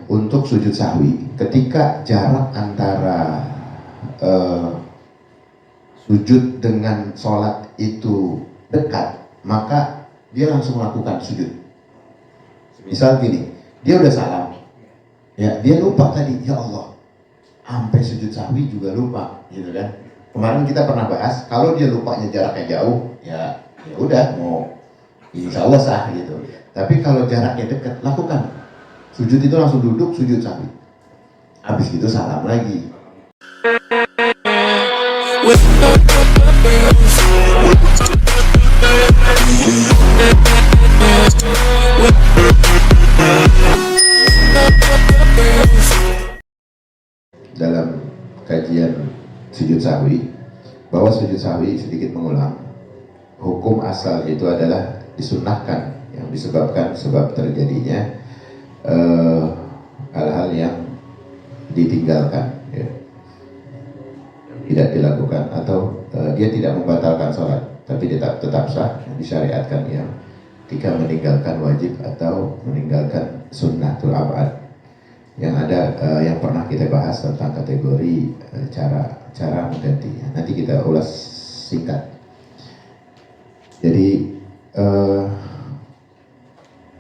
Untuk sujud sahwi, ketika jarak antara sujud dengan sholat itu dekat, maka dia langsung melakukan sujud. Misal gini, dia udah salam, ya dia lupa tadi, ya Allah, sampai sujud sahwi juga lupa, gitu kan? Kemarin kita pernah bahas, kalau dia lupanya jaraknya jauh, ya udah mau, insya Allah sah gitu. Tapi kalau jaraknya dekat, lakukan sujud itu langsung duduk sujud sahwi. Habis itu salam lagi. Dalam kajian sujud sahwi, bahwa sujud sahwi sedikit mengulang, hukum asal itu adalah disunnahkan yang disebabkan sebab terjadinya hal-hal yang ditinggalkan, ya, tidak dilakukan, atau dia tidak membatalkan sholat, tapi tetap sah, disyariatkan ya, ketika meninggalkan wajib atau meninggalkan sunnatul abad. Yang ada yang pernah kita bahas tentang kategori cara mengganti. Nanti kita ulas singkat. Jadi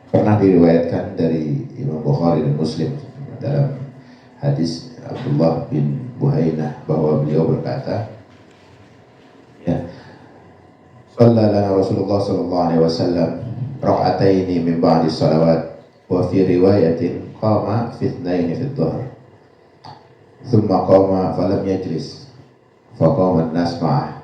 pernah diriwayatkan dari Imam Bukhari dan Muslim dalam hadis Abdullah bin Buhainah bahwa beliau berkata, ya, Shalla lana Rasulullah sallallahu alaihi wasallam raka'ataini min ba'di salawat, wa fi riwayatin qama fi ithnaini fi dhuhr, thumma qama falam yajlis, faqama an-nas ma'ah.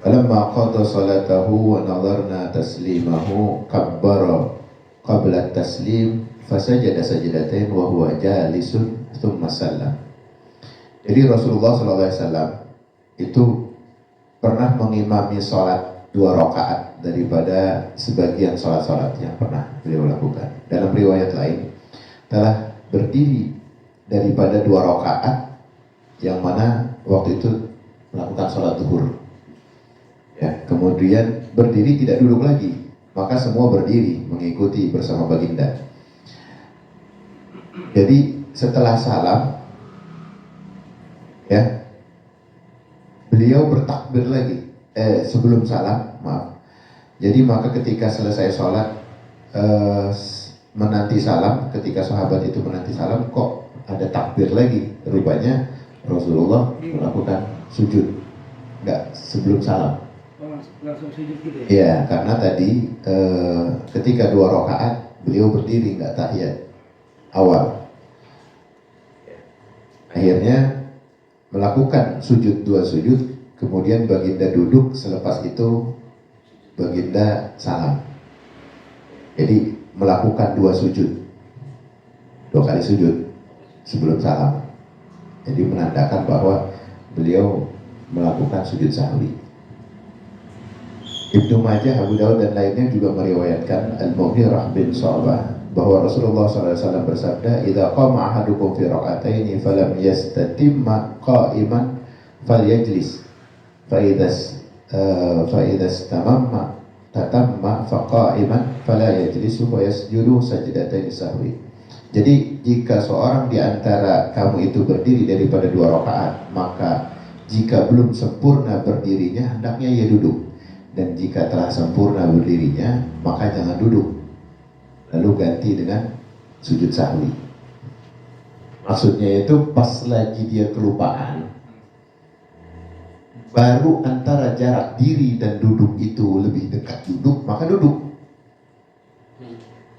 Falamma qada salatahu wa nadarna taslimahu kabbara qabla at-taslim fasajada sajdatain wa huwa jalisun thumma sallam. Jadi Rasulullah SAW itu pernah mengimami sholat 2 rakaat daripada sebagian sholat-sholat yang pernah beliau lakukan. Dalam riwayat lain telah berdiri daripada 2 rakaat yang mana waktu itu melakukan sholat zuhur. Ya, kemudian berdiri tidak duduk lagi, maka semua berdiri mengikuti bersama baginda. Jadi setelah salam, ya, beliau bertakbir lagi. Sebelum salam, maaf. Jadi maka ketika selesai sholat, menanti salam, ketika sahabat itu menanti salam, kok ada takbir lagi? Rupanya Rasulullah melakukan sujud, enggak sebelum salam. Langsung sujud gitu ya? Iya, karena tadi ketika 2 rakaat beliau berdiri, enggak tahiyat awal. Akhirnya melakukan sujud 2 sujud, kemudian baginda duduk, selepas itu baginda salam. Jadi melakukan 2 sujud, 2 kali sujud sebelum salam. Jadi menandakan bahwa beliau melakukan sujud sahwi. Ibnu Majah, Abu Dawud dan lainnya juga meriwayatkan Al-Mughirah bin Shu'bah bahwa Rasulullah SAW bersabda, "Idza qama ahadukum fi rak'ataini falam yastatimma qa'iman falyajlis, fa idza istamamma tatamma faqa'iman fala yajlisu wa yasjudu sajdatayn sahwi." Jadi jika seorang di antara kamu itu berdiri daripada 2 rakaat, maka jika belum sempurna berdirinya hendaknya ia duduk. Dan jika telah sempurna berdirinya, maka jangan duduk, lalu ganti dengan sujud sahwi. Maksudnya itu pas lagi dia kelupaan, baru antara jarak diri dan duduk itu lebih dekat duduk, maka duduk.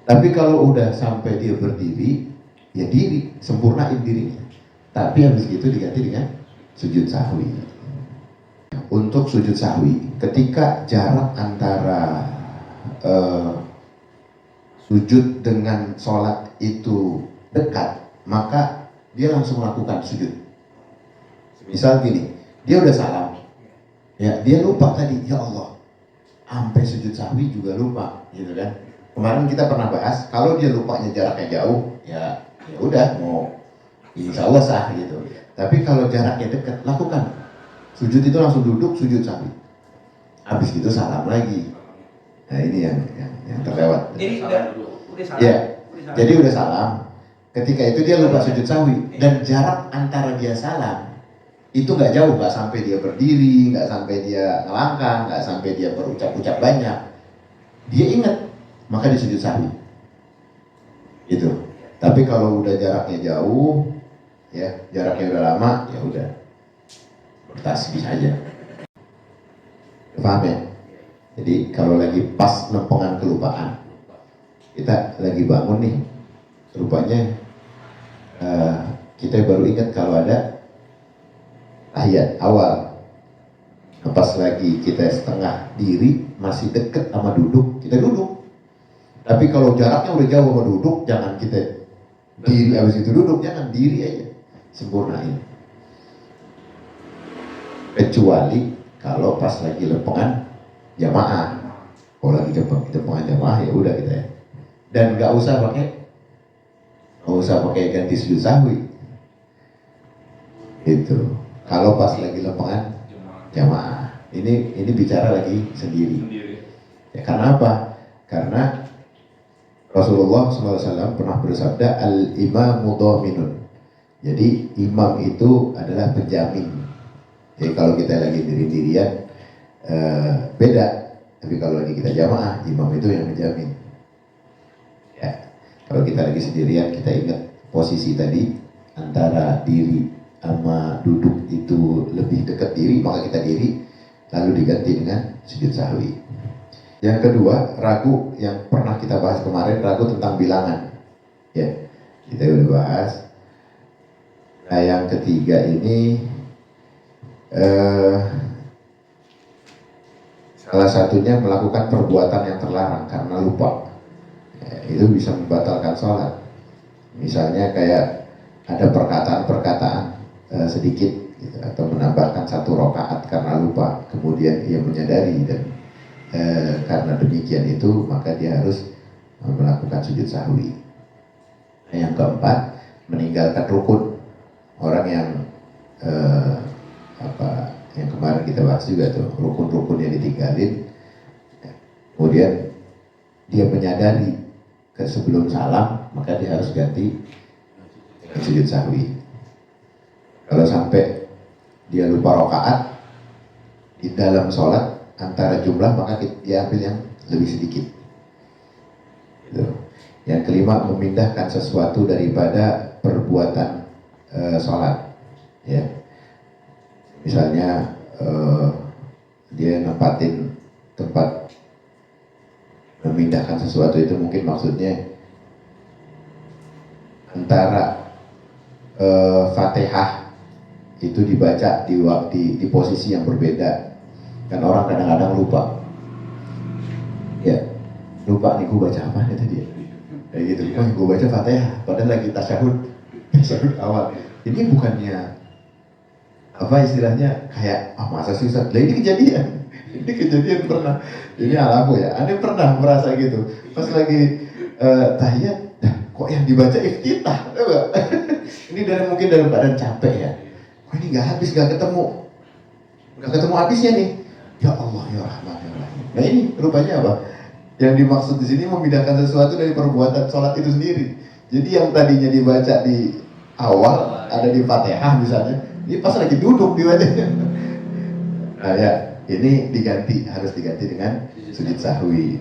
Tapi kalau udah sampai dia berdiri, ya diri, sempurnain dirinya. Tapi habis itu diganti dengan sujud sahwi. Untuk sujud sahwi, ketika jarak antara sujud dengan sholat itu dekat, maka dia langsung melakukan sujud. Misal gini, dia udah salam, ya dia lupa tadi, ya Allah, sampai sujud sahwi juga lupa, gitu kan? Kemarin kita pernah bahas, kalau dia lupanya jaraknya jauh, ya udah mau, insya Allah sah gitu. Tapi kalau jaraknya dekat, lakukan sujud itu langsung duduk sujud sahwi. Habis itu salam lagi. Nah ini yang terlewat. Jadi udah salam. Ya, jadi udah salam. Ketika itu dia lupa sujud sahwi, dan jarak antara dia salam itu nggak jauh, nggak sampai dia berdiri, nggak sampai dia ngelangkang, nggak sampai dia berucap-ucap banyak. Dia ingat, maka dia sujud sahwi. Gitu. Tapi kalau udah jaraknya jauh, ya jaraknya udah lama, ya udah bertasbih saja. Paham ya? Jadi kalau lagi pas lempengan kelupaan, kita lagi bangun nih, rupanya kita baru ingat kalau ada tahiyat awal. Pas lagi kita setengah diri, masih deket sama duduk, kita duduk. Tapi kalau jaraknya udah jauh sama duduk, jangan kita diri habis itu duduk, jangan diri aja, sempurnain. Kecuali kalau pas lagi lempengan jamaah. Kalau lagi lempengan jamaah ya udah kita ya. Dan nggak usah pakai ganti sujud sahwi. Itu. Kalau pas lagi lempengan jamaah. Ini bicara lagi sendiri. Ya, karena apa? Karena Rasulullah SAW pernah bersabda, al-imamu dhaminun. Jadi imam itu adalah penjamin. Jadi kalau kita lagi diri-dirian beda. Tapi kalau lagi kita jamaah, imam itu yang menjamin. Ya. Kalau kita lagi sendirian, kita ingat posisi tadi antara diri sama duduk itu lebih dekat diri, maka kita diri lalu diganti dengan sujud sahwi. Yang kedua, ragu yang pernah kita bahas kemarin, ragu tentang bilangan. Ya, kita udah bahas. Nah, yang ketiga ini salah satunya melakukan perbuatan yang terlarang karena lupa. Ya, itu bisa membatalkan sholat. Misalnya kayak ada perkataan-perkataan sedikit gitu, atau menambahkan 1 rakaat karena lupa, kemudian ia menyadari dan karena demikian itu maka dia harus melakukan sujud sahwi. Nah, yang keempat, meninggalkan rukun. Orang yang yang kemarin kita bahas juga tuh, rukun-rukun yang ditinggalin, kemudian dia menyadari sebelum salam, maka dia harus ganti sujud sahwi. Kalau sampai dia lupa rakaat di dalam sholat antara jumlah, maka dia ambil yang lebih sedikit. Gitu. Yang kelima, memindahkan sesuatu daripada perbuatan sholat. Ya. Misalnya dia nempatin tempat, memindahkan sesuatu itu mungkin maksudnya antara Fatihah itu dibaca di posisi yang berbeda. Kan orang kadang-kadang lupa. Ya, lupa nih gue baca apa ya tadi ya? Kayak gitu. Oh, gue baca Fatihah padahal lagi tasyahud awal. Ini bukannya apa istilahnya kayak masa sih Ustaz? Lah ini kejadian. Ini kejadian pernah. Ini alamu ya. Anda pernah merasa gitu. Pas lagi tahiyat, kok yang dibaca iftitah? Ini mungkin dalam keadaan capek ya. Kok ini nggak ketemu habisnya nih. Ya Allah, ya Rahman, ya Rahim. Nah ini rupanya apa? Yang dimaksud di sini memindahkan sesuatu dari perbuatan sholat itu sendiri. Jadi yang tadinya dibaca di awal ada di Fatihah misalnya, ini pas lagi duduk dibacanya. Nah ya, ini harus diganti dengan sujud sahwi.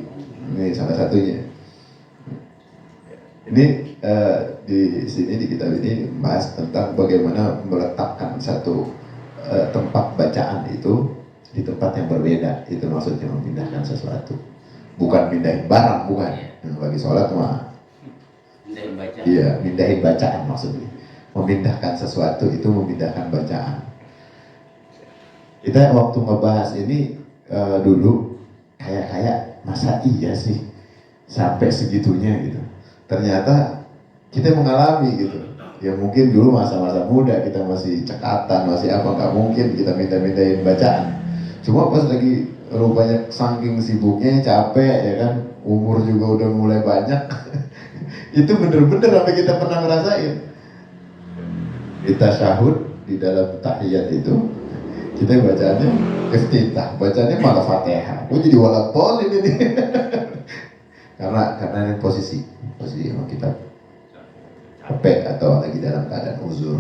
Ini salah satunya. Ini di sini di kitab ini bahas tentang bagaimana meletakkan satu tempat bacaan itu di tempat yang berbeda. Itu maksudnya memindahkan sesuatu, bukan pindahin barang, bukan. Bagi sholat mah mindahin bacaan. Iya, mindahin bacaan maksudnya. Memindahkan sesuatu itu memindahkan bacaan. Kita waktu ngebahas ini dulu kayak masa iya sih sampai segitunya gitu. Ternyata kita mengalami gitu. Ya mungkin dulu masa-masa muda kita masih cekatan, masih apa, nggak mungkin kita mindahin bacaan. Cuma pas lagi rupanya saking sibuknya, capek ya kan, umur juga udah mulai banyak. Itu bener-bener sampai kita pernah ngerasain. Kita syahud di dalam tahiyat itu, kita bacaannya iftitah, bacaannya malah Fatihah. Oh jadi walatolin ini. karena ini posisi yang kita HP atau lagi dalam keadaan uzur,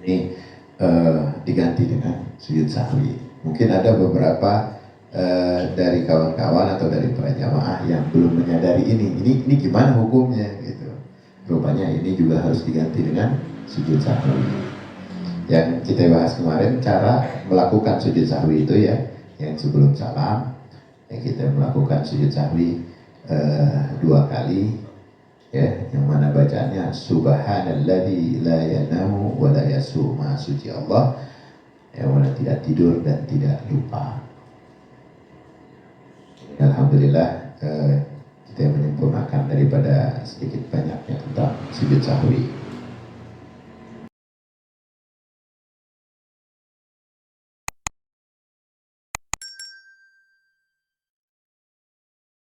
ini diganti dengan sujud sahwi. Mungkin ada beberapa dari kawan-kawan atau dari para jamaah yang belum menyadari ini gimana hukumnya gitu. Rupanya ini juga harus diganti dengan sujud sahwi. Yang kita bahas kemarin, cara melakukan sujud sahwi itu ya, yang sebelum salam ya, kita melakukan sujud sahwi 2 kali ya, yang mana bacanya subhanalladzi la yanamu wa la yasu, maha suci Allah yang mana tidak tidur dan tidak lupa. Alhamdulillah kita menyempurnakan daripada sedikit banyaknya tentang sujud sahwi.